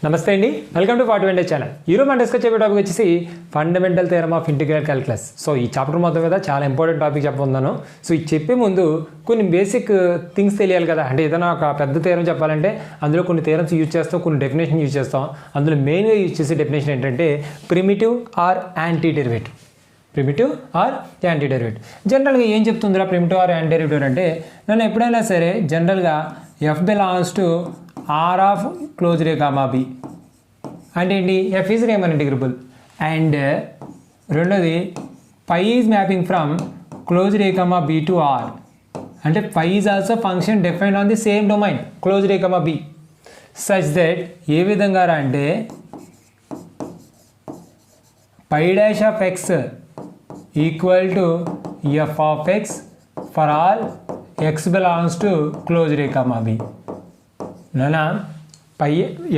నమస్తే అండి, welcome to forty వెండే channel. ఈరోజు మనం డిస్కస్ చేసే టాపిక్ వచ్చేసి fundamental theorem of integral calculus. So ఈ చాప్టర్ మొత్తం మీద చాలా ఇంపార్టెంట్ టాపిక్ చెప్పబోతున్నాను. సో ఇది చెప్పే ముందు కొన్ని బేసిక్ థింగ్స్ తెలియాలి కదా. అంటే ఏదైనా ఒక పెద్ద థియరం చెప్పాలంటే అందులో కొన్ని థియరమ్స్ యూజ్ చేస్తాం, కొన్ని డెఫినేషన్ యూజ్ చేస్తాం. అందులో మెయిన్గా యూజ్ చేసే డెఫినేషన్ ఏంటంటే primitive or anti derivative. Primitive or anti derivative జనరల్గా ఏం చెప్తుందిరా ప్రిమిటివ్ ఆర్ యాంటీ డెరివేటివ్ అంటే, నన్ను ఎప్పుడైనా సరే జనరల్గా F belongs to R of closed A comma B అంటే ఏంటి, F is Riemann integrable and రెండోది pi is mapping from closed A comma B to R అంటే pi is also function defined on the same domain closed A comma B such that ఏ విధంగా రా అంటే pi dash of X equal to F of X for all X belongs to closed A comma B. నానా pi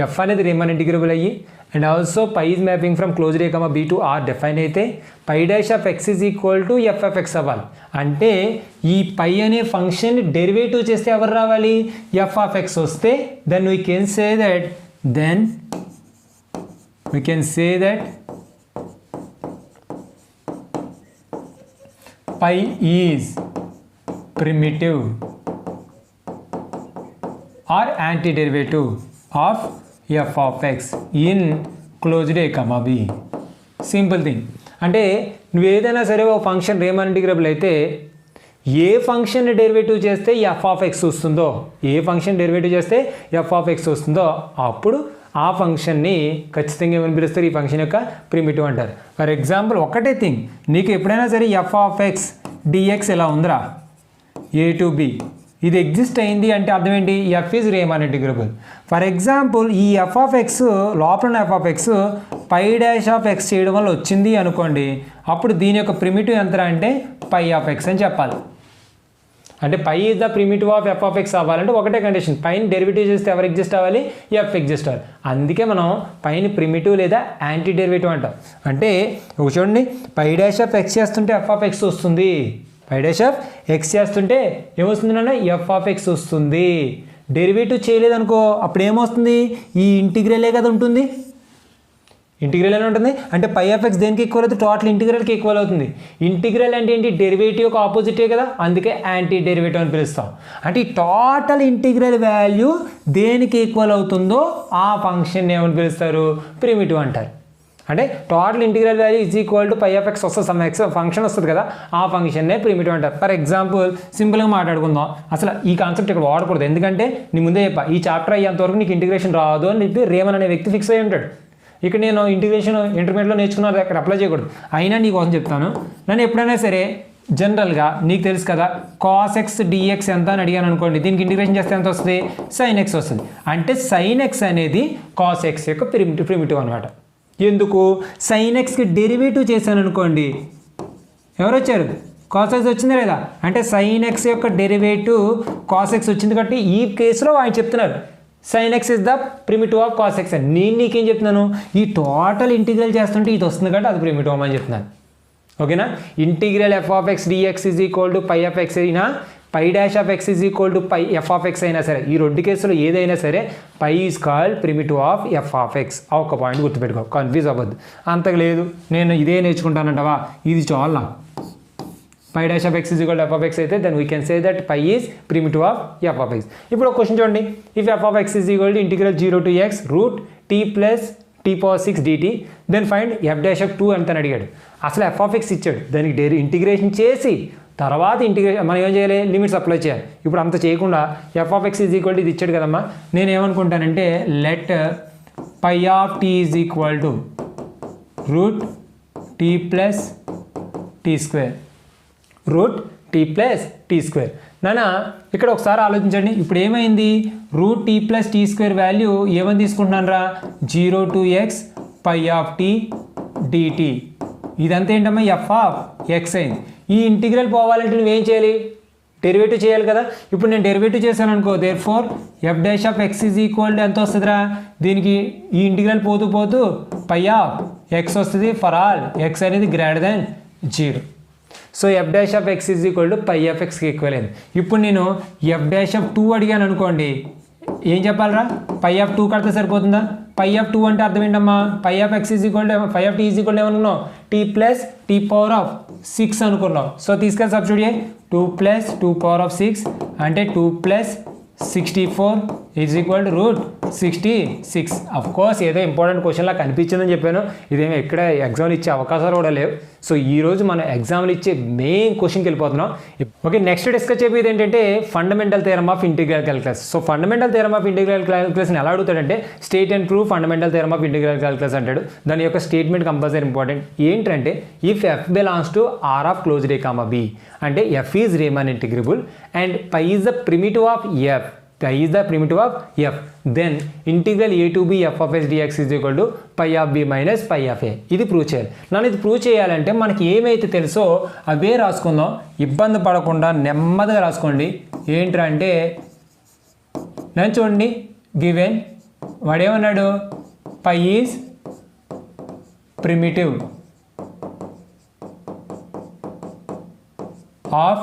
F అనేది Riemann integrable అయ్యి and also pi is mapping from closed A comma B to R define అయితే pi dash of X is equal to F of X అవ్వాలి. అంటే ఈ పై అనే function derivative చేస్తే ఎవరు రావాలి, ఎఫ్ ఆఫ్ ఎక్స్ వస్తే then we can say that phi is primitive or antiderivative of f of x in closed a comma b. Simple thing. అంటే నువ్వు ఏదైనా సరే ఒక ఫంక్షన్ రేమన్ ఇంటిగ్రబుల్ అయితే ఏ ఫంక్షన్ డెరివేటివ్ చేస్తే ఎఫ్ ఆఫ్ ఎక్స్ వస్తుందో, ఏ function derivative చేస్తే ఎఫ్ ఆఫ్ ఎక్స్ వస్తుందో అప్పుడు ఆ ఫంక్షన్ని ఖచ్చితంగా ఏమని పిలుస్తారు, ఈ ఫంక్షన్ యొక్క ప్రిమిటివ్ అంటారు. ఫర్ ఎగ్జాంపుల్ ఒకటే థింగ్, నీకు ఎప్పుడైనా సరే ఎఫ్ ఆఫ్ ఎక్స్ డిఎక్స్ ఎలా ఉందిరా ఏ టు బి, ఇది ఎగ్జిస్ట్ అయింది అంటే అర్థం ఏంటి, F is Riemann integrable. For example ఈ ఎఫ్ ఆఫ్ ఎక్స్ లోపల F of X pi dash of X చేయడం వల్ల వచ్చింది అనుకోండి, అప్పుడు దీని యొక్క ప్రిమిటివ్ ఎంత అంటే పై ఆఫ్ ఎక్స్ అని చెప్పాలి. అంటే pi is the primitive of F of X అవ్వాలంటే ఒకటే కండిషన్, పైన డెరివేటివ్ చేస్తే ఎవరు ఎగ్జిస్ట్ అవ్వాలి, ఎఫ్ ఎగ్జిస్ట్ అవ్వాలి. అందుకే మనం పైన ప్రిమిటివ్ లేదా యాంటీ డెరివేటివ్ అంటాం. అంటే చూడండి, పై డాష్ ఆఫ్ ఎక్స్ చేస్తుంటే ఎఫ్ ఆఫ్ ఎక్స్ వస్తుంది, పై డాష్ ఆఫ్ ఎక్స్ చేస్తుంటే ఏమొస్తుంది నాన్న, ఎఫ్ ఆఫ్ ఎక్స్ వస్తుంది. డెరివేటివ్ చేయలేదనుకో అప్పుడు ఏమొస్తుంది, ఈ ఇంటిగ్రలే కదా ఉంటుంది, ఇంటిగ్రల్ అని ఉంటుంది. అంటే పై ఆఫ్ ఎక్స్ దేనికి ఈక్వల్ అవుతుంది, టోటల్ ఇంటిగ్రల్కి ఈక్వల్ అవుతుంది. ఇంటిగ్రల్ అంటే ఏంటి, డెరివేటివ్కి ఆపోజిటే కదా, అందుకే యాంటీ డెరివేటివ్ అని పిలుస్తాం. అంటే ఈ టోటల్ ఇంటిగ్రల్ వాల్యూ దేనికి ఈక్వల్ అవుతుందో ఆ ఫంక్షన్ ఏమని పిలుస్తారు, ప్రిమిటివ్ అంటారు. అంటే total integral value is equal to pi of X వస్తుంది, సమ్ ఎక్స్ ఫంక్షన్ వస్తుంది కదా, ఆ ఫంక్షన్నే ప్రిమిటివ్ అంటారు. ఫర్ ఎగ్జాంపుల్ సింపుల్గా మాట్లాడుకుందాం, అసలు ఈ కాన్సెప్ట్ ఇక్కడ వాడకూడదు, ఎందుకంటే నీ ముందే చెప్పా ఈ చాప్టర్ అయ్యేంతవరకు నీకు ఇంటిగ్రేషన్ రాదు అని చెప్పి రేమన్ అనే వ్యక్తి ఫిక్స్ అయ్యి ఉంటాడు. ఇక్కడ నేను ఇంటిగ్రేషన్ ఇంటర్మీడియట్లో నేర్చుకున్నాను, అక్కడ అప్లై చేయకూడదు. అయినా నీ కోసం చెప్తాను. నన్ను ఎప్పుడైనా సరే జనరల్గా నీకు తెలుసు కదా, కాస్ ఎక్స్ డిఎక్స్ ఎంత అని అడిగాను అనుకోండి, దీనికి ఇంటిగ్రేషన్ చేస్తే ఎంత వస్తుంది, సైన్ ఎక్స్ వస్తుంది. అంటే సైన్ ఎక్స్ అనేది కాస్ ఎక్స్ యొక్క ప్రిమిటివ్ అనమాట. ఎందుకు, సైన్ ఎక్స్కి డెరివేటివ్ చేశాను అనుకోండి, ఎవరు వచ్చారు, కాస్ ఎక్స్ వచ్చింది లేదా, అంటే సైన్ ఎక్స్ యొక్క డెరివేటివ్ కాస్ ఎక్స్ వచ్చింది కాబట్టి ఈ కేసులో ఆయన చెప్తున్నారు sign X is the primitive of cos X అని. నేను నీకేం చెప్తున్నాను, ఈ టోటల్ ఇంటిగ్రల్ చేస్తుంటే ఇది వస్తుంది కాబట్టి అది ప్రిమిటివ్ అని చెప్తున్నాను. ఓకేనా, integral F of X dx is equal to pi of X అయినా pi dash of X is equal to pi F of X అయినా సరే, ఈ రెండు కేసులో ఏదైనా సరే pi is called primitive of F of X. ఒక పాయింట్ గుర్తుపెట్టుకో, కన్ఫ్యూజ్ అవ్వద్దు. అంతకు లేదు నేను ఇదే నేర్చుకుంటానంటావా, ఇది చాలా pi dash of X is equal to F of X అయితే then we can say that phi is primitive of F of x. ఇప్పుడు ఒక క్వశ్చన్ చూడండి, if f of X is equal to integral 0 to x root tea plus t power 6 dt then find f dash of 2 ఎంత అని అడిగాడు. అసలు F of X ఇచ్చాడు, దానికి integration చేసి తర్వాత ఇంటిగ్రేషన్ మనం ఏం చేయాలి, లిమిట్స్ అప్లై చేయాలి. ఇప్పుడు అంత చేయకుండా F of X is equal to ఇది ఇచ్చాడు కదమ్మా, నేను ఏమనుకుంటానంటే let pi of T is equal to root tea plus T square, root tea plus T square. నానా ఇక్కడ ఒకసారి ఆలోచించండి, ఇప్పుడు ఏమైంది, root tea plus T square value ఏమని తీసుకుంటున్నాను రా, 0 to x pi of T DT. ఇదంతా ఏంటమ్మా, ఎఫ్ ఆఫ్ ఎక్స్ అయింది. ఈ ఇంటిగ్రల్ పోవాలంటే నువ్వేం చేయాలి, డెరివేటివ్ చేయాలి కదా. ఇప్పుడు నేను డెరివేటివ్ చేశాను అనుకో, therefore F dash of X is equal to ఎంత వస్తుందిరా, దీనికి ఈ ఇంటిగ్రల్ పోతూ పోతూ పై ఆఫ్ ఎక్స్ వస్తుంది ఫర్ ఆల్ ఎక్స్ అనేది greater than 0. So F dash of X is equal to pi of ఎక్స్కి ఈక్వల్ అయింది. ఇప్పుడు నేను ఎఫ్ డాష్ ఆఫ్ 2 అడిగాను అనుకోండి, ఏం చెప్పాలరా పై ఆఫ్ 2 కడితే సరిపోతుందా పై ఆఫ్ 2 అంటే అర్థం ఏంటమ్మా pi of x is equal to pi of t is equal to ఏమనుకున్నావు t plus t power of 6 అనుకున్నావు సో తీసుకెళ్ళి సబ్స్టిట్యూట్ చేయి 2 ప్లస్ 2 పవర్ ఆఫ్ 6 అంటే 2 plus 64 is equal to route 66 of course ఏదో ఇంపార్టెంట్ క్వశ్చన్లా కనిపించిందని చెప్పాను ఇదేమో ఎక్కడ ఎగ్జామ్లు ఇచ్చే అవకాశాలు కూడా లేవు సో ఈరోజు మనం ఎగ్జామ్లు ఇచ్చే మెయిన్ క్వశ్చన్కి వెళ్ళిపోతున్నాం ఓకే నెక్స్ట్ డిస్కస్ చెప్పేది ఏంటంటే fundamental theorem of integral calculus so fundamental theorem of integral క్యాలిక్యులస్ని ఎలా అడుగుతాడంటే state and prove fundamental theorem of integral calculus అంటాడు దాని యొక్క స్టేట్మెంట్ కంపల్సరీ ఇంపార్టెంట్ ఏంటంటే if F belongs to R of closed A comma B అంటే F is Riemann integrable and pi is the primitive of F pi is the primitive of f then integral a to b f of s dx is equal to pi of b minus pi of a ఇది prove చేయాలి నన్ను ఇది prove చేయాలంటే మనకి ఏమైతే తెలుసో అవే రాసుకుందాం ఇబ్బంది పడకుండా నెమ్మదిగా రాసుకోండి ఏంట్రా అంటే నేను చూడండి గివెన్ వాడేమన్నాడు pi is primitive of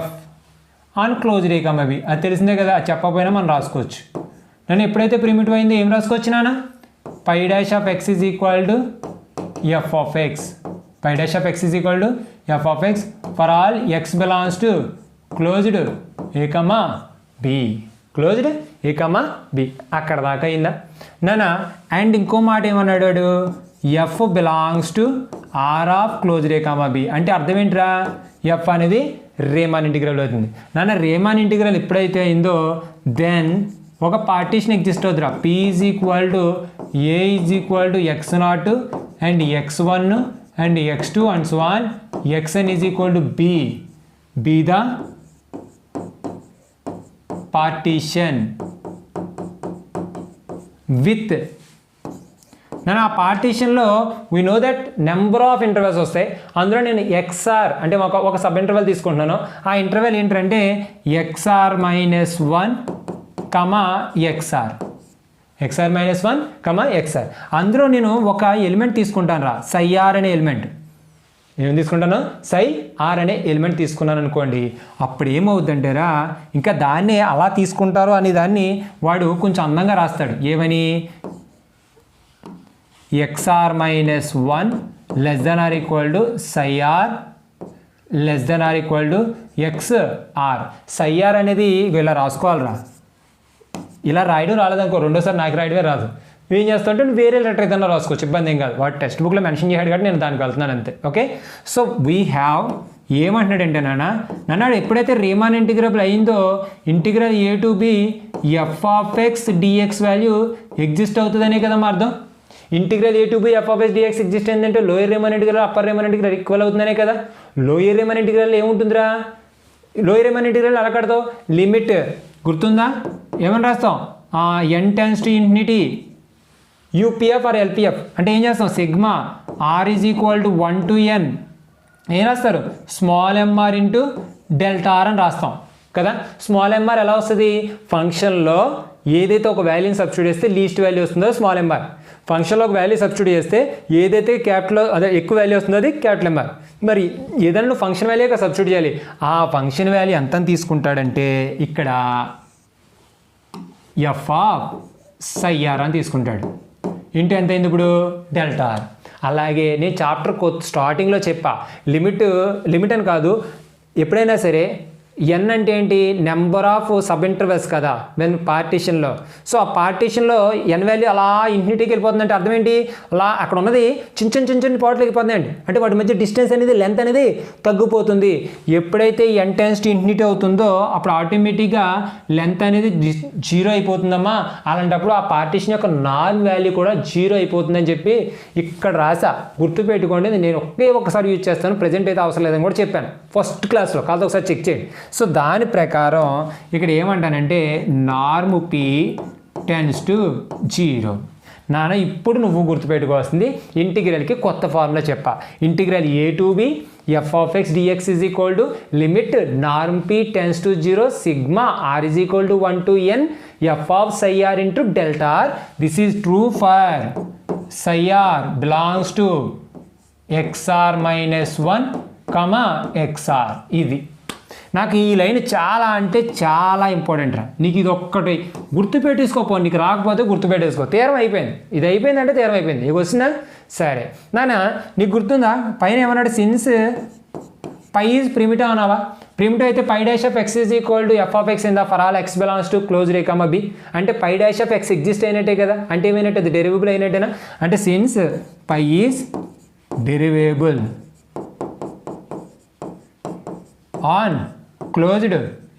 f on closed రే కామా బి అది తెలిసిందే కదా అది చెప్పకపోయినా మనం రాసుకోవచ్చు నన్ను ఎప్పుడైతే ప్రిమిటివ్ అయిందో ఏం రాసుకోవచ్చు నాన్న pi dash of X is equal to F of X pi dash of X is equal to F of X for all X belongs to closed A comma B closed A comma B అక్కడ దాకా అయిందా నాన్న and ఇంకో మాట ఏమన్నాడు F belongs to R of closed A comma B అంటే అర్థం ఏంట్రా ఎఫ్ అనేది రేమాన్ ఇంటిగ్రల్ అవుతుంది నాన్న రేమాన్ ఇంటిగ్రల్ ఎప్పుడైతే అయిందో దెన్ ఒక పార్టీషన్ ఎగ్జిస్ట్ అవుతుందిరా P is equal to A is equal to X naught and x1 and x2 and so on xn is equal to B B the partition with నేను ఆ పార్టీషన్లో we know that number of intervals వస్తాయి అందులో నేను XR అంటే ఒక sub interval తీసుకుంటున్నాను ఆ ఇంటర్వెల్ ఏంటంటే XR minus 1 comma XR XR minus 1 comma XR అందులో నేను ఒక ఎలిమెంట్ తీసుకుంటాను రా సై ఆర్ అనే ఎలిమెంట్ ఏం తీసుకుంటాను సై ఆర్ అనే ఎలిమెంట్ తీసుకున్నాను అనుకోండి అప్పుడు ఏమవుతుందంటేరా ఇంకా దాన్ని అలా తీసుకుంటారు అనే దాన్ని వాడు కొంచెం అందంగా రాస్తాడు ఏమని xr minus 1 less than or equal to psi r less than or equal to xr psi r అనేది ఇలా రాసుకోవాలరా ఇలా రాయడం రాలేదనుకో రెండోసారి నాకు రాయడమే రాదు ఏం చేస్తుంటే వేరే లెటర్ ఏదైనా రాసుకోవచ్చు ఇబ్బంది ఏం కాదు వాడు టెక్స్ట్ బుక్లో మెన్షన్ చేయాడు కాబట్టి నేను దానికి వెళ్తున్నాను అంతే ఓకే సో వీ హ్యావ్ ఏమంటున్నాడంటే నాన్న ఎప్పుడైతే రీమాన్ ఇంటిగ్రబుల్ అయిందో integral A to B F of X dx value exist అవుతుందనే కదా మా అర్థం integral A to B F of S DX exist అయిందంటే lower Riemann integral upper Riemann integral equal అవుతుందనే కదా లోయర్ రీమాన్ ఇంటిగ్రల్ ఏముంటుందిరా lower Riemann integral అలా కడతావు లిమిట్ గుర్తుందా ఏమని రాస్తాం n tends to infinity UPF or LPF అంటే ఏం చేస్తాం sigma are is equal to 1 to n ఏం రాస్తారు small m r into delta r అని రాస్తాం కదా స్మాల్ ఎంఆర్ ఎలా వస్తుంది ఫంక్షన్లో ఏదైతే ఒక వాల్యూని సబ్స్టిట్యూట్ చేస్తే లీస్ట్ వాల్యూ వస్తుందో స్మాల్ ఎంఆర్ ఫంక్షన్లో ఒక వాల్యూ సబ్స్టిట్యూట్ చేస్తే ఏదైతే క్యాపిటల్ అదే ఎక్కువ వాల్యూ వస్తుందో అది క్యాపిటల్ ఎంఆర్ మరి ఏదైనా ఫంక్షన్ వాల్యూగా సబ్స్టిట్యూట్ చేయాలి ఆ ఫంక్షన్ వాల్యూ ఎంత తీసుకుంటాడంటే ఇక్కడ ఎఫ్ ఆఫ్ సై ఆర్ అని తీసుకుంటాడు ఇంటూ ఎంత అయింది ఇప్పుడు డెల్టా ఆర్ అలాగే నేను చాప్టర్ స్టార్టింగ్లో చెప్పా లిమిట్ అని కాదు ఎప్పుడైనా సరే ఎన్ అంటే ఏంటి నెంబర్ ఆఫ్ సబ్ ఇంటర్వెల్స్ కదా వెన్ పార్టీషన్లో సో ఆ పార్టీషన్లో ఎన్ వాల్యూ అలా ఇన్ఫినిటీకి వెళ్ళిపోతుందంటే అర్థం ఏంటి అలా అక్కడ ఉన్నది చిన్న పార్ట్లకి వెళ్ళిపోతుందండి అంటే వాటి మధ్య డిస్టెన్స్ అనేది లెంత్ అనేది తగ్గిపోతుంది ఎప్పుడైతే ఎన్ టెన్స్ టు ఇన్ఫినిటీ అవుతుందో అప్పుడు ఆటోమేటిక్గా లెంత్ అనేది 0 అయిపోతుందమ్మా అలాంటప్పుడు ఆ పార్టీషన్ యొక్క నార్మ్ వాల్యూ కూడా 0 అయిపోతుందని చెప్పి ఇక్కడ రాసా గుర్తుపెట్టుకోండి నేను ఒక్కసారి యూజ్ చేస్తాను ప్రజెంట్ అయితే అవసరం లేదని కూడా చెప్పాను ఫస్ట్ క్లాస్లో కాదు ఒకసారి చెక్ చేయండి సో దాని ప్రకారం ఇక్కడ ఏమంటానంటే నార్మ్ పి టెన్స్ టు 0 నాన్న ఇప్పుడు నువ్వు గుర్తుపెట్టుకోవాల్సింది ఇంటిగ్రల్కి కొత్త ఫార్ములా చెప్పా integral A to B F of X dx is equal to limit norm p tends to 0 sigma are is equal to 1 to n f of psi r into delta r this is true for psi r belongs to x r minus 1 comma x r ఇది నాకు ఈ line చాలా అంటే చాలా important రా. నీకు ఇది ఒక్కటి గుర్తుపెట్టేసుకోపో, నీకు రాకపోతే గుర్తుపెట్టేసుకో. తీరం అయిపోయింది, ఇది అయిపోయిందంటే తీరం అయిపోయింది. ఇక వచ్చిందా? సరే నాన్న, నీకు గుర్తుందా పైన ఏమన్నాడు? సిన్స్ పై ఈజ్ ప్రిమిటివ్ అన్నావా? ప్రిమిటివ్ అయితే pi dash of X is equal to F of X in the for all X belongs to closed A comma B. అంటే pi dash of X exist అయినట్టే కదా, అంటే ఏమైనట్టు? అది derivable అయినట్టేనా? అంటే since pi is derivable on closed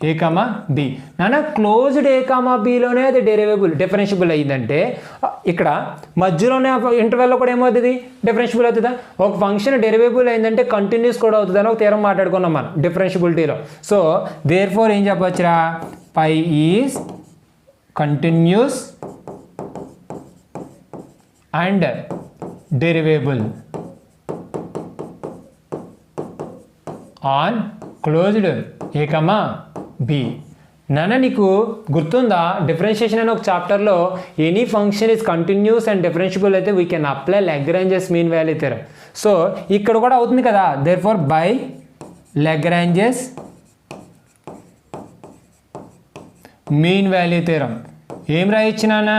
A comma B. నాన్న closed ఏ comma బిలోనే అది డెరివేబుల్ డిఫరెన్షియబుల్ అయ్యిందంటే ఇక్కడ మధ్యలోనే ఇంటర్వెల్లో కూడా ఏమవుతుంది? డిఫరెన్షియబుల్ అవుతుందా? ఒక ఫంక్షన్ డెరివేబుల్ అయిందంటే కంటిన్యూస్ కూడా అవుతుంది అని ఒక తీరం మాట్లాడుకున్నాం మనం డిఫరెన్షియబిలిటీలో. సో దేర్ ఫోర్ ఏం చెప్పవచ్చురా? Pi is continuous and derivable on closed A comma B. నాన్న నీకు గుర్తుందా డిఫరెన్షియేషన్ అనే ఒక చాప్టర్లో any function is continuous and differentiable అయితే we can apply Lagrange's mean value theorem. So ఇక్కడ కూడా అవుతుంది కదా. Therefore by Lagrange's mean value theorem ఏం రాయొచ్చు నాన్న?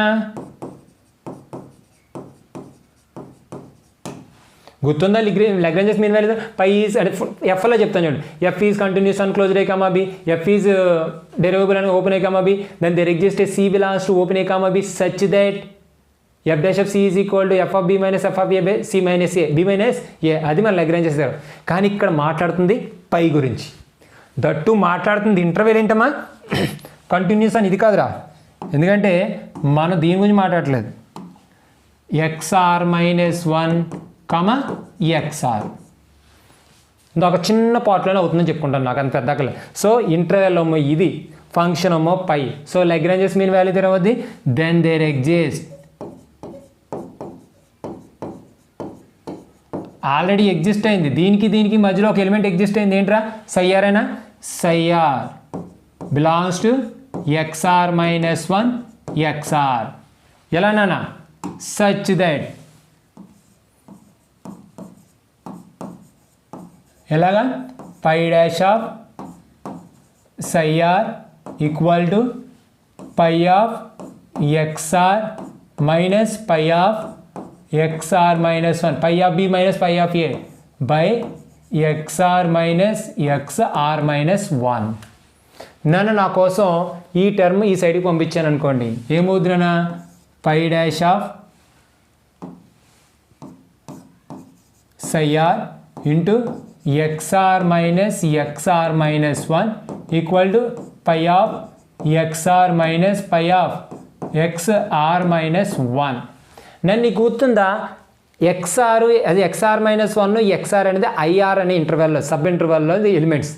గుర్తుందా? Lagrange's mean value pi is అంటే ఎఫ్లో చెప్తాను చూడండి. F is continuous on closed A comma B, f is derivable అని open A comma B, then there exist A C belongs to open A comma B such that F dash of C is equal to F of B minus F of A by C minus A B minus A. అది మన లాగ్రాంజెస్ theorem. కానీ ఇక్కడ మాట్లాడుతుంది పై గురించి. That మాట్లాడుతుంది interval ఏంటమ్మా? Continuous అని ఇది కాదురా, ఎందుకంటే మనం దీని గురించి మాట్లాడట్లేదు. ఎక్స్ఆర్ మైనస్ 1 కామా ఎక్స్ఆర్ ఇంకొక చిన్న పార్ట్లోనే అవుతుందని చెప్పుకుంటాను, నాకు అంత పెద్దకలే. సో ఇంటర్వెల్ అమ్మో ఇది, ఫంక్షన్ అమ్మో phi. So Lagrange's mean value theorem అవుద్ది. Then there exist already exist అయింది, దీనికి మధ్యలో ఒక ఎలిమెంట్ ఎగ్జిస్ట్ అయింది. ఏంట్రా? సైఆర్ అయినా? Psi r belongs to x r minus 1 x r. ఎలా నాన్న? సచ్ దట్ ఎలాగా? Pi dash of psi r equal to pi of x r minus pi of x r minus 1 pi of B minus pi of A by x r minus x r minus 1. నన్ను నా కోసం ఈ term ఈ సైడ్కి పంపించాను అనుకోండి, ఏమవుతుందన్నా? Pi dash of psi r into x r minus x r minus 1 equal to pi of x r minus pi of x r minus 1. నన్ను నీకు గుర్తుందా? ఎక్స్ఆర్ అది ఎక్స్ఆర్ మైనస్ 1, ఎక్స్ఆర్ అనేది ఐఆర్ అనే ఇంటర్వెల్లో సబ్ ఇంటర్వెల్లో ఎలిమెంట్స్.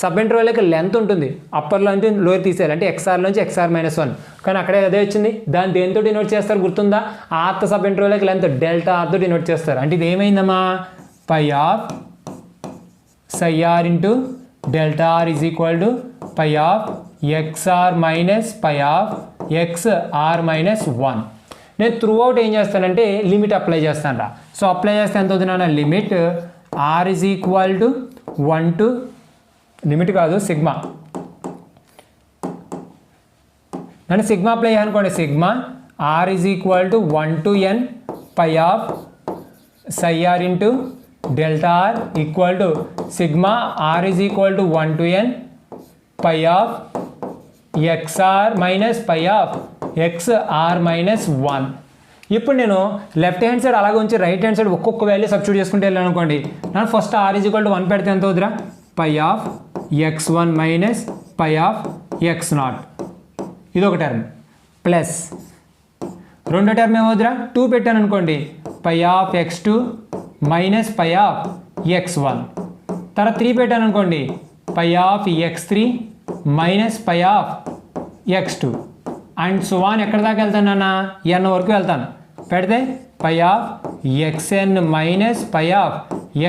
సబ్ ఇంటర్వెల్కి లెంత్ ఉంటుంది, అప్పర్లో నుంచి లోయర్ తీసేయాలి, అంటే ఎక్స్ఆర్ నుంచి ఎక్స్ఆర్ మైనస్ 1. కానీ అక్కడే అదే వచ్చింది. దాన్ని దేంతో డినోట్ చేస్తారు గుర్తుందా? ఆర్త్ సబ్ ఇంటర్వెల్కి లెంత్ డెల్టా ఆర్తో డినోట్ చేస్తారు. అంటే ఇది ఏమైందమ్మా? Pi of psi r into delta r is equal to pi of x r minus pi of x r minus 1. నేను త్రూ అవుట్ ఏం చేస్తానంటే లిమిట్ అప్లై చేస్తాను రా. సో అప్లై చేస్తే ఎంత అవుతుంది నాన్న? Limit r is equal to 1 to limit కాదు సిగ్మా. నన్ను సిగ్మా అప్లై చేయాలనుకోండి, sigma are is equal to 1 to n pi of psi r into delta r equal to sigma are is equal to 1 to n pi of x r minus pi of x r minus 1. ఇప్పుడు నేను left hand side అలాగే ఉంచి right hand side ఒక్కొక్క value substitute చేసుకుంటే వెళ్ళాను అనుకోండి. నాకు first are is equal to 1 పెడితే ఎంత అవుతురా? Pi of x1 minus pi of x0. ఇది ఒక టర్మ్. ప్లస్ రెండో టర్మ్ ఏమవుతురా? 2 పెట్టాను అనుకోండి, pi of x2 minus pi of x1. తర్వాత 3 పెట్టాను అనుకోండి, pi of x3 minus pi of x2 and so on. ఎక్కడ దాకా వెళ్తాను నాన్న? n వరకు వెళ్తాను. పెడితే pi of xn minus pi of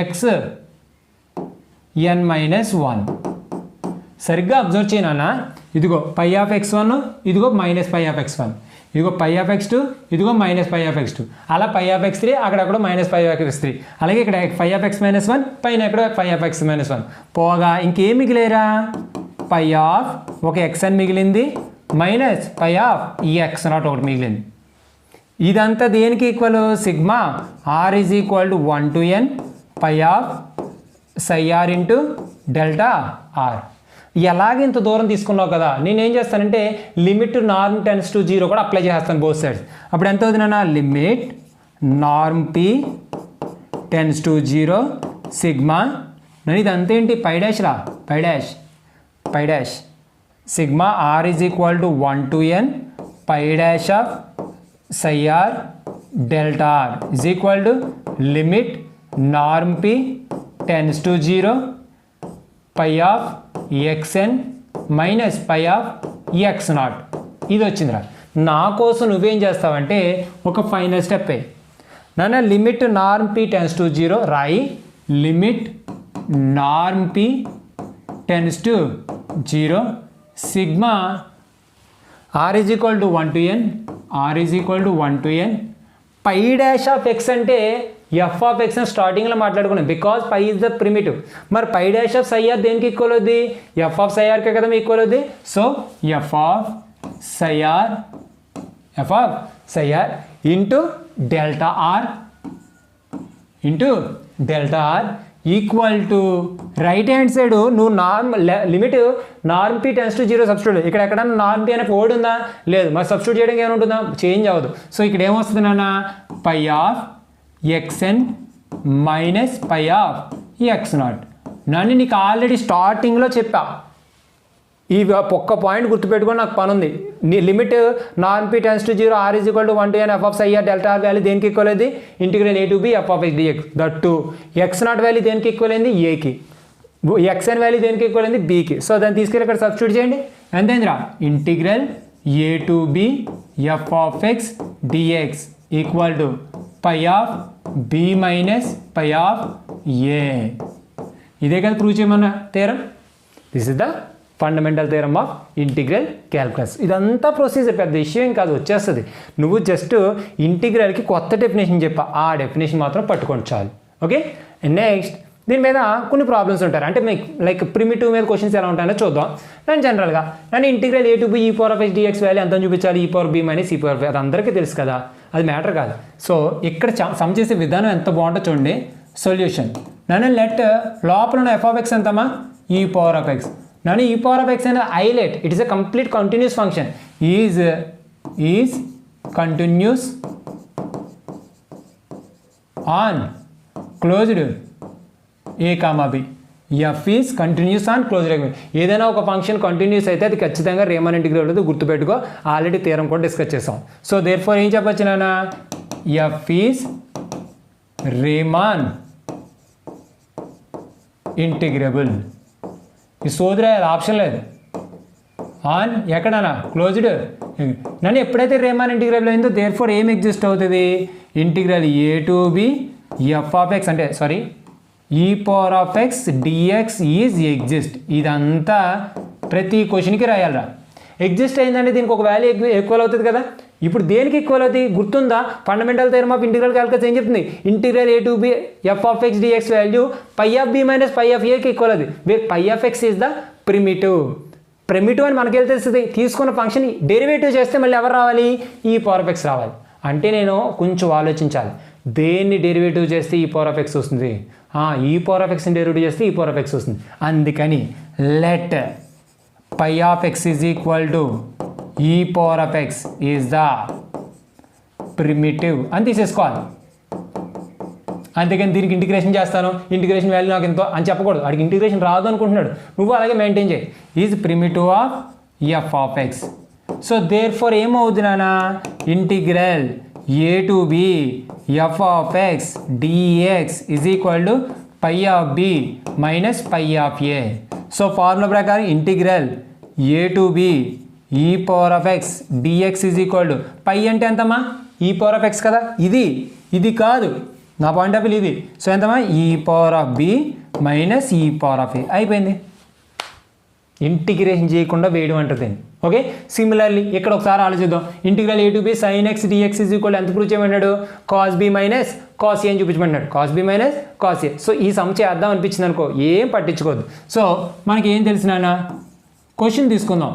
xn minus 1. సరిగ్గా అబ్జర్వ్ చేయనా? ఇదిగో పై ఆఫ్ x1, ఇదిగో మైనస్ పై ఆఫ్ x1. ఇదిగో పై ఆఫ్ x2, ఇదిగో మైనస్ పై ఆఫ్ x2, అలా పై ఆఫ్ x3, అక్కడక్కడ మైనస్ పై ఆఫ్ x3, అలాగే ఇక్కడ పై ఆఫ్ x మైనస్ 1, పైన ఇక్కడ పై ఆఫ్ x మైనస్ 1 పోగా ఇంకేం మిగిలేరా పై ఆఫ్ ఒక x అని మిగిలింది మైనస్ పై ఆఫ్ ఈ x0 ఒకటి మిగిలింది. ఇదంతా దేనికి equal sigma r is equal to 1 to n phi of psi r into delta r. ఎలాగ ఇంత దూరం తీసుకున్నావు కదా, నేనేం చేస్తానంటే లిమిట్ నార్మ్ టెన్స్ టు 0 కూడా అప్లై చేస్తాను బోత్ సైడ్స్. అప్పుడు ఎంత అవుతుంది నాన్న limit norm p tends to 0 sigma నేను ఇదంతా ఏంటి పై డాష్ రా pi dash sigma r is equal to 1 to n pi dash of psi r delta r is equal to limit norm p tends to 0 pi of xn minus pi of x0. ఇది వచ్చిందిరా. నా కోసం నువ్వేం చేస్తావంటే ఒక final step నాన్న limit norm p tends to 0 రాయి limit norm p tends to 0 sigma r is equal to 1 to n pi dash of x అంటే ఎఫ్ ఆఫ్ ఎక్స్ అని స్టార్టింగ్లో మాట్లాడుకున్నాం because pi is the primitive. మరి pi dash of psi r దేనికి equal అవుద్ది f of psi rకే కదా equal అవుద్ది. So f of psi r into delta r equal to right hand side నువ్వు limit norm p tends to 0 substitute. ఇక్కడ ఎక్కడన్నా norm p అనే code ఉందా లేదు, మరి సబ్స్టిట్యూట్ చేయడానికి ఏమైనా ఉంటుందా చేంజ్ అవ్వదు. సో ఇక్కడ ఏమొస్తుంది నాన్న pi of xn minus pi of x0. నన్ను నీకు ఆల్రెడీ స్టార్టింగ్లో చెప్పా ఈ ఒక్క పాయింట్ గుర్తుపెట్టుకొని నాకు పని ఉంది. నీ limit norm p tends to 0 r is equal to 1 to n f of psi r delta r value దేనికి ఈక్వల్ అయింది integral a to b f of x dx. That to x0 value దేనికి equal అయింది ఏకి, xn value దేనికి equal అయింది బీకి. So దాన్ని తీసుకెళ్ళి ఇక్కడ సబ్స్టిట్యూట్ చేయండి. ఎంతైందిరా integral a to b f of x dx equal to pi of b minus pi of a. ఇదే కదా ప్రూవ్ చేయమన్న theorem. This is the fundamental theorem of integral calculus. ఇదంతా ప్రొసీజర్ పెద్ద విషయం కాదు, వచ్చేస్తుంది. నువ్వు జస్ట్ ఇంటిగ్రల్కి కొత్త డెఫినేషన్ చెప్పా, ఆ డెఫినేషన్ మాత్రం పట్టుకొని చాలు. ఓకే నెక్స్ట్ దీని మీద కొన్ని ప్రాబ్లమ్స్ ఉంటారు. అంటే మీకు లైక్ ప్రిమిటివ్ మీద క్వశ్చన్స్ ఎలా ఉంటాయో చూద్దాం. నేను జనరల్గా నన్ను integral a to b e power of x dx value ఎంత చూపించాలి e power b minus e power b. అది అందరికీ తెలుసు కదా, అది మ్యాటర్ కాదు. సో ఇక్కడ సమ్ చేసే విధానం ఎంత బాగుంటుందో చూడండి. సొల్యూషన్ నన్ను లెట్ లోపల ఉన్న ఎఫ్ ఆఫ్ ఎక్స్ ఎంతమ్మా ఈ పవర్ ఆఫ్ ఎక్స్. నన్ను ఈ పవర్ ఆఫ్ ఎక్స్ అనేది ఐలెట్ it is a complete continuous function is continuous on closed A comma B. F is continuous on closed a. ఏదైనా ఒక ఫంక్షన్ కంటిన్యూస్ అయితే అది ఖచ్చితంగా రీమాన్ ఇంటిగ్రల్ అవుతుంది, గుర్తుపెట్టుకో. ఆల్రెడీ థీరం కూడా డిస్కస్ చేసాం. సో దేర్ ఫోర్ ఏం చెప్పచ్చు నాన్న ఎఫ్ ఈజ్ రీమాన్ ఇంటిగ్రబుల్. ఈ సోదర ఆప్షన్ లేదు ఆన్ ఎక్కడన్నా క్లోజ్డ్. నన్ను ఎప్పుడైతే రీమాన్ ఇంటిగ్రబుల్ అయిందో దేర్ ఫోర్ ఏం ఎగ్జిస్ట్ అవుతుంది integral a to b f of x అంటే sorry e power of X dx is exist. ఇదంతా ప్రతి క్వశ్చన్కి రాయాలరా. ఎగ్జిస్ట్ అయిందంటే దీనికి ఒక వాల్యూ ఈక్వల్ అవుతుంది కదా. ఇప్పుడు దేనికి ఈక్వల్ అవుతుంది గుర్తుందా? Fundamental theorem of integral calculus ఏం చెప్తుంది integral a to b f of X dx value phi of b minus pi of ఏకి ఈక్వల్ అవుతుంది. Where phi of X is the primitive అని మనకి తెలుస్తుంది. తీసుకున్న ఫంక్షన్ డెరివేటివ్ చేస్తే మళ్ళీ ఎవరు రావాలి ఈ పవర్ ఆఫ్ ఎక్స్ రావాలి. అంటే నేను కొంచెం ఆలోచించాలి, దేన్ని డెరివేటివ్ చేస్తే ఈ పవర్ ఆఫ్ ఎక్స్ వస్తుంది, ఈ పవర్ ఆఫ్ ఎక్స్ని డెరివేటివ్ చేస్తే ఈ పవర్ ఆఫ్ ఎక్స్ వస్తుంది. అందుకని let pi of X is equal to e power of X is the primitive అని తీసేసుకోవాలి. అంతేకాని దీనికి ఇంటిగ్రేషన్ చేస్తాను, ఇంటిగ్రేషన్ వాల్యూ నాకు ఎంతో అని చెప్పకూడదు. వాడికి ఇంటిగ్రేషన్ రాదు అనుకుంటున్నాడు, నువ్వు అలాగే మెయింటైన్ చేయి. Is primitive of F of x. So therefore ఏమవుతుంది నాన్న integral a to b f of X dx is equal to pi of b minus pi of a. So formula ప్రకారం integral a to b e power of X dx is equal to phi అంటే ఎంతమ్మా ఈ power of X కదా, ఇది కాదు నా point of view ఇది. So ఎంతమ్మా ఈ పవర్ ఆఫ్ b మైనస్ ఈ పవర్ ఆఫ్ ఏ అయిపోయింది. ఇంటిగ్రేషన్ చేయకుండా వేయడం అంటుంది. ఓకే, సిమిలర్లీ ఇక్కడ ఒకసారి ఆలోచిద్దాం. Integral a to b sin x dx is equal ఎంత ప్రూవ్ చేయమన్నాడు? cos b minus cos a అని చూపించమన్నాడు. cos b minus cos a. So ఈ సమ్ చేద్దాం అనిపించింది అనుకో, ఏం పట్టించుకోవద్దు. సో మనకి ఏం తెలుసు నాన్న, క్వశ్చన్ తీసుకుందాం.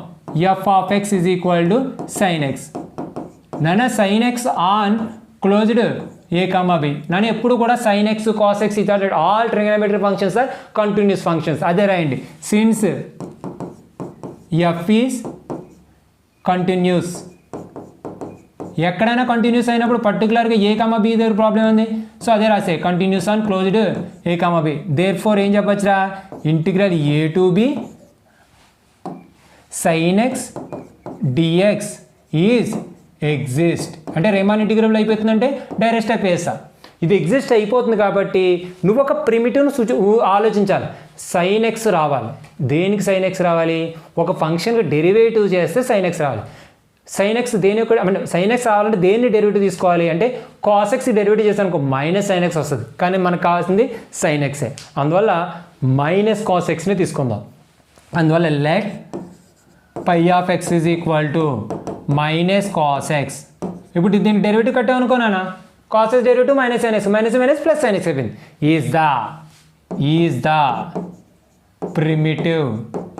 f of x is equal to sin x. నాన్న sin x on closed a comma b. నన్ను ఎప్పుడు కూడా sin x cos x ఇతర all trigonometric functions are continuous functions. అదే రాయండి, సిన్స్ f ఈజ్ కంటిన్యూస్. ఎక్కడైనా కంటిన్యూస్ అయినప్పుడు పర్టికులర్గా ఏ కమా బి దగ్గర ప్రాబ్లం ఉంది. సో అదే రాసే continuous on closed a comma b. Therefore ఏం చెప్పచ్చురా, integral a to b sin x dx is exist. అంటే రేమాన్ ఇంటిగ్రల్ అయిపోతుందంటే డైరెక్ట్ స్టెప్ వేస్తా. ఇది ఎగ్జిస్ట్ అయిపోతుంది కాబట్టి నువ్వు ఒక ప్రిమిటివ్ను ఆలోచించాలి. sin x రావాలి. దేనికి sin x రావాలి? ఒక ఫంక్షన్కి డెరివేటివ్ చేస్తే sin x రావాలి. sin x దేని sin x రావాలంటే దేన్ని డెరివేటివ్ తీసుకోవాలి అంటే cos x డెరివేటివ్ చేస్తే అనుకో మైనస్ sin x వస్తుంది. కానీ మనకు కావాల్సింది sin x. అందువల్ల మైనస్ cos xని తీసుకుందాం. అందువల్ల let pi of x is equal to minus cos x. ఇప్పుడు దీనికి డెరివేటివ్ కట్టామనుకోనా, cos x derivative minus sin x, minus minus plus sin x అయిపోయింది. Is the primitive.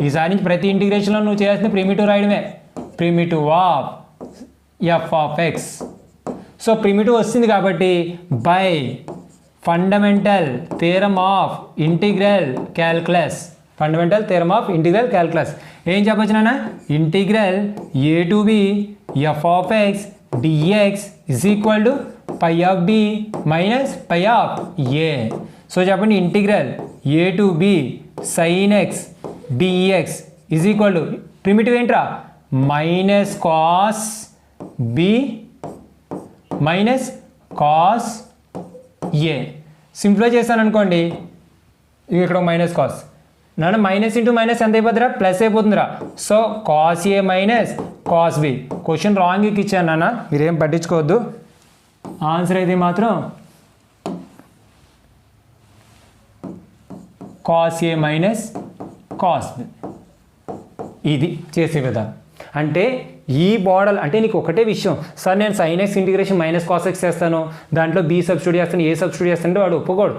ఈసారి నుంచి ప్రతి ఇంటిగ్రేషన్లో నువ్వు చేయాల్సిన ప్రిమిటివ్ రాయడమే. Primitive of F of x. So primitive వస్తుంది కాబట్టి by fundamental theorem of integral calculus. Fundamental theorem of integral calculus ఏం చెప్పచ్చు నాన్న, integral a to b f of x dx is equal to pi of b minus pi of a. So చెప్పండి, integral a to b sin x dx is equal to primitive ఏంట్రా, minus cos b minus cos a. Simplify చేస్తాను అనుకోండి, ఇక్కడ minus cos, నాన్న minus into minus ఎంత అయిపోతుందిరా, plus అయిపోతుందిరా. So cos a minus cos b. Question wrong ఇచ్చాను నాన్న, మీరేం పట్టించుకోవద్దు. ఆన్సర్ అయితే మాత్రం cos a minus cos b. ఇది చేసే విధానం. అంటే ఈ మోడల్ అంటే నీకు ఒకటే విషయం, సార్ నేను sin x integration minus cos X చేస్తాను, దాంట్లో బి సబ్స్టిట్యూట్ చేస్తాను, ఏ సబ్స్టిట్యూట్ చేస్తాను అంటే వాడు ఒప్పుకోడు.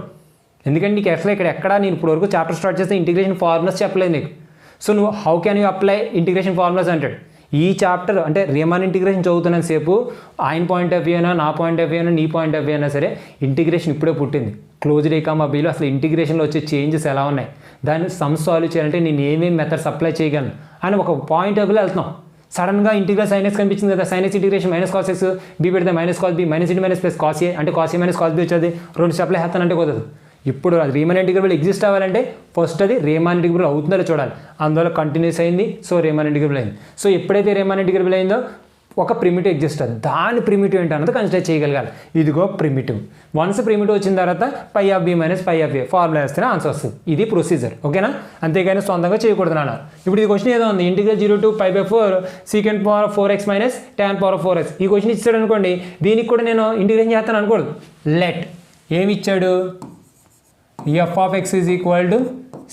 ఎందుకంటే నీకు అసలు ఇక్కడ ఎక్కడ నేను ఇప్పటివరకు చాప్టర్ స్టార్ట్ చేస్తే ఇంటిగ్రేషన్ ఫార్ములాస్ చెప్పలేదు నీకు. సో నువ్వు how can you apply integration formulas అంటాడు. ఈ చాప్టర్ అంటే రీమాన్ ఇంటిగ్రేషన్ చదువుతున్నంత సేపు ఆయన పాయింట్ ఆఫ్ వ్యూ అయినా, నా పాయింట్ ఆఫ్ వ్యూ అయినా, నీ పాయింట్ ఆఫ్ వ్యూ అయినా సరే ఇంటిగ్రేషన్ ఇప్పుడే పుట్టింది. క్లోజ్డ్ ఏ కామా బీలో అసలు ఇంటిగ్రేషన్లో వచ్చే చేంజెస్ ఎలా ఉన్నాయి, దాన్ని సమ్ సాల్వ్ చేయాలంటే నేను ఏమేమి మెథడ్స్ అప్లై చేయగలను అని ఒక పాయింట్ ఆఫ్ వ్యూలో వెళ్తున్నాం. సడన్గా ఇంటిగ్రల్ sin x కనిపించింది కదా, sin x integration minus cos x, b పెడితే మైనస్ కాస్ బి, మైనస్ ఇంటి మైనస్ ప్లస్ కాస్ ఏ అంటే cos a minus cos b వచ్చేది. రెండు స్టెప్లు వేస్తానంటే కుదరదు. ఇప్పుడు అది రీమాన్ ఇంటిగ్రల్ ఎగ్జిస్ట్ అవ్వాలంటే ఫస్ట్ అది రీమాన్ ఇంటిగ్రల్ అవుతుందో చూడాలి. అందువల్ల కంటిన్యూస్ అయింది, సో రీమాన్ ఇంటిగ్రల్ అయింది. సో ఎప్పుడైతే రీమాన్ ఇంటిగ్రల్ అయిందో ఒక ప్రిమిటివ్ ఎగ్జిస్ట్ అవుతుంది, దాని ప్రిమిటివ్ ఏంటన్నది కన్సిడర్ చేయగలగాలి. ఇదిగో ప్రిమిటివ్. వన్స్ ప్రిమిటివ్ వచ్చిన తర్వాత pi of B minus pi of a formula వేస్తేనే ఆన్సర్ వస్తుంది. ఇది ప్రొసీజర్, ఓకేనా? అంతేగాని సొంతంగా చేయకూడదు నాన్న. ఇప్పుడు ఈ క్వశ్చన్ ఏదో ఉంది, integral 0 to π/4 secant power of 4x minus tan power of 4x. ఈ క్వశ్చన్ ఇచ్చాడు అనుకోండి, దీనికి కూడా నేను ఇంటిగ్రేషన్ చేస్తాను అనుకోడు. లెట్ ఏమి ఇచ్చాడు, f of x is equal to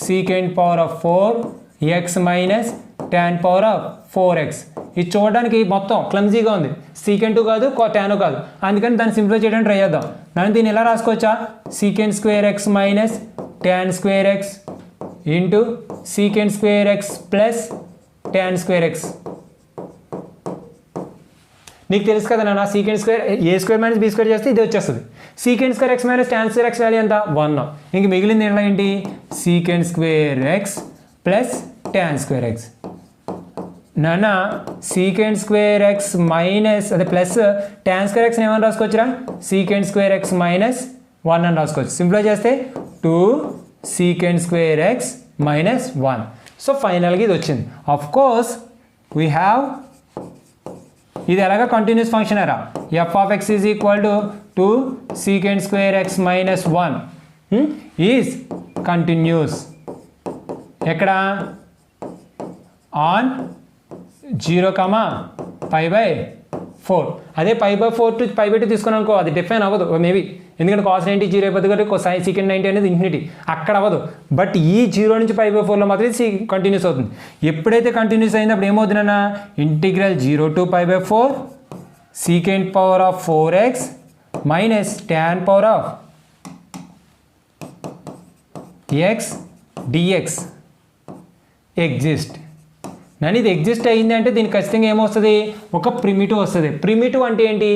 secant power of 4x minus tan power of 4x. ఇది చూడడానికి మొత్తం క్లమ్జీగా ఉంది, సీకెంట్ కాదు tan కాదు, అందుకని దాన్ని సింప్లిఫై చేయడానికి ట్రై చేద్దాం. నేను దీన్ని ఎలా రాసుకోవచ్చా, secant square x minus tan square x into secant square x plus tan square x. నీకు తెలుసు కదా నాన్న, secant square a square minus b square చేస్తే ఇది వచ్చేస్తుంది. Secant square x minus tan square x value ఎంత, 1. ఇంక మిగిలింది ఎలా ఏంటి, secant square x plus tan square x. నాన్న సీకెంట్ స్క్వేర్ ఎక్స్ మైనస్ అదే ప్లస్ tan స్క్వేర్ ఎక్స్ని ఏమని రాసుకోవచ్చురా, సీకెంట్ స్క్వేర్ ఎక్స్ మైనస్ 1 అని రాసుకోవచ్చు. సింప్లిఫై చేస్తే 2 secant square x minus 1. So ఫైనల్గా ఇది వచ్చింది. ఆఫ్ కోర్స్ వీ హ్యావ్ ఇది ఎలాగా కంటిన్యూస్ ఫంక్షన్ ఎరా, F of X is equal to 2 secant square x minus 1 is continuous. ఎక్కడ, ఆన్ 0, π/4. అదే π/4 to π/2 తీసుకున్నాను అనుకో, అది డిఫైన్ అవ్వదు మేబీ, ఎందుకంటే కాస్ 90 జీరో అయిపోతుంది కాబట్టి సీకెండ్ 90 అనేది ఇన్ఫినిటీ, అక్కడ అవ్వదు. బట్ ఈ 0 నుంచి π/4లో మాత్రం కంటిన్యూస్ అవుతుంది. ఎప్పుడైతే కంటిన్యూస్ అయింది అప్పుడు ఏమవుతుందన్న integral 0 to π/4 secant power of 4x minus tan power of x dx exist. నేను ఇది ఎగ్జిస్ట్ అయ్యింది అంటే దీనికి ఖచ్చితంగా ఏమొస్తుంది, ఒక ప్రిమిటివ్ వస్తుంది. ప్రిమిటివ్ అంటే ఏంటి,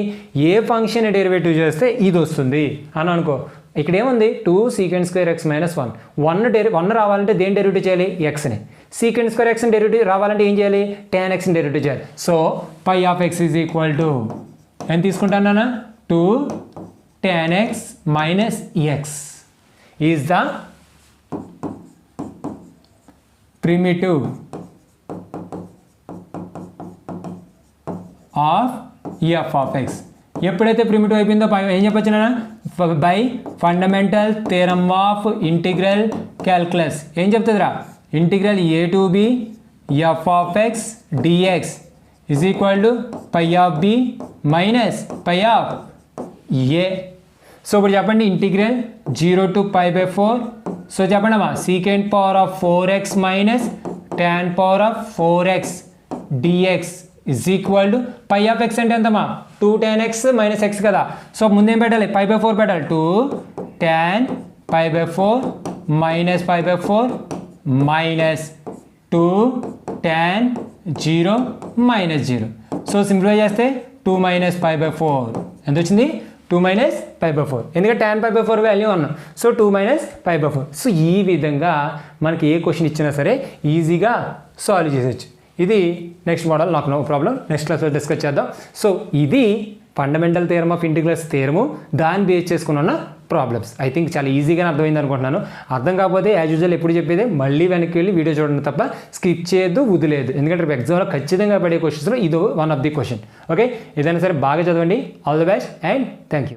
ఏ ఫంక్షన్ డెరివేటివ్ చేస్తే ఇది వస్తుంది అని అనుకో. ఇక్కడ ఏముంది 2 secant square x minus 1. 1 రావాలంటే దేని డెరివేటివ్ చేయాలి, ఎక్స్ని. secant square x డెరివేటివ్ రావాలంటే ఏం చేయాలి, tan x డెరివేటివ్ చేయాలి. So phi of x is equal to ఎంత తీసుకుంటాను నాన్న, 2 tan x minus x is the primitive of F of x. ఎప్పుడైతే ప్రిమిటివ్ అయిపోయిందో ఏం చెప్పొచ్చు నాన్న, by fundamental theorem of integral calculus ఏం చెప్తుందిరా, integral a to b f of x dx is equal to pi of b minus pi of a. So ఇప్పుడు చెప్పండి integral 0 to π/4. So చెప్పండి అమ్మా secant power of 4x minus tan power of 4x dx is equal to pi of x అంటే ఎంతమ్మా, 2 tan x minus x కదా. So ముందేం పెట్టాలి, π/4 పెట్టాలి. 2 tan π/4 minus π/4 minus 2 tan 0 minus 0. So simplify చేస్తే 2 minus π/4 ఎంత వచ్చింది, 2 minus π/4, ఎందుకంటే tan π/4 వాల్యూ అన్నాం. So 2 minus π/4. సో ఈ విధంగా మనకి ఏ క్వశ్చన్ ఇచ్చినా సరే ఈజీగా సాల్వ్ చేసేయచ్చు. ఇది నెక్స్ట్ మోడల్, నాకు నో ప్రాబ్లం, నెక్స్ట్ క్లాస్లో డిస్కస్ చేద్దాం. సో ఇది ఫండమెంటల్ థియరమ్ ఆఫ్ ఇంటిగ్రల్స్ థియరము, దాన్ని బేస్ చేసుకున్న ప్రాబ్లమ్స్. ఐ థింక్ చాలా ఈజీగానే అర్థమైంది అనుకుంటున్నాను. అర్థం కాకపోతే యాజ్ యూజువల్ ఎప్పుడు చెప్పేది మళ్ళీ వెనక్కి వెళ్ళి వీడియో చూడండి తప్ప స్కిప్ చేయొద్దు, వదిలేదు. ఎందుకంటే రేపు ఎగ్జామ్లో ఖచ్చితంగా పడే క్వశ్చన్స్లో ఇది one of the question. Okay, ఏదైనా సరే బాగా చదవండి. All the best and thank you.